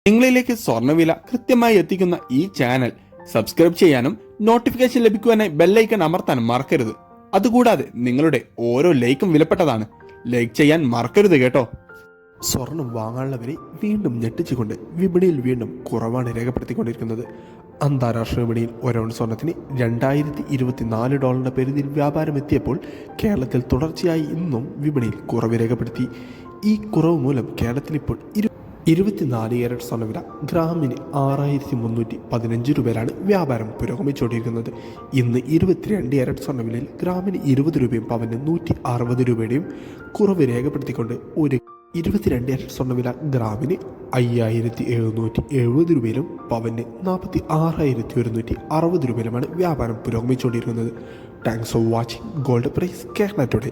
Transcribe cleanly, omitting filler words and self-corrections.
നിങ്ങളിലേക്ക് സ്വർണ്ണവില കൃത്യമായി എത്തിക്കുന്ന ഈ ചാനൽ സബ്സ്ക്രൈബ് ചെയ്യാനും നോട്ടിഫിക്കേഷൻ ലഭിക്കുവാനായി ബെല്ലൈക്കൺ അമർത്താനും മറക്കരുത്. അതുകൂടാതെ നിങ്ങളുടെ ഓരോ ലൈക്കും വിലപ്പെട്ടതാണ്. ലൈക്ക് ചെയ്യാൻ മറക്കരുത് കേട്ടോ. സ്വർണം വാങ്ങാനുള്ള വില വീണ്ടും ഞെട്ടിച്ചുകൊണ്ട് വിപണിയിൽ വീണ്ടും കുറവാണ് രേഖപ്പെടുത്തിക്കൊണ്ടിരിക്കുന്നത്. അന്താരാഷ്ട്ര വിപണിയിൽ ഒരൗൺ സ്വർണത്തിന് $2024 പരിധിയിൽ വ്യാപാരം എത്തിയപ്പോൾ കേരളത്തിൽ തുടർച്ചയായി ഇന്നും വിപണിയിൽ കുറവ് രേഖപ്പെടുത്തി. ഈ കുറവ് മൂലം കേരളത്തിൽ ഇപ്പോൾ 24 ക്യാരറ്റ് സ്വർണ്ണവില ഗ്രാമിന് 6315 രൂപയിലാണ് വ്യാപാരം പുരോഗമിച്ചുകൊണ്ടിരിക്കുന്നത്. ഇന്ന് 22 ക്യാരറ്റ് സ്വർണ്ണവിലയിൽ ഗ്രാമിന് 20 രൂപയും പവന് 160 രൂപയുടെയും കുറവ് രേഖപ്പെടുത്തിക്കൊണ്ട് ഒരു 22 ക്യാരറ്റ് സ്വർണ്ണവില ഗ്രാമിന് 5770 രൂപയിലും പവന് 46,160 രൂപയിലുമാണ് വ്യാപാരം പുരോഗമിച്ചുകൊണ്ടിരിക്കുന്നത്. Thanks for watching gold price Kerala today.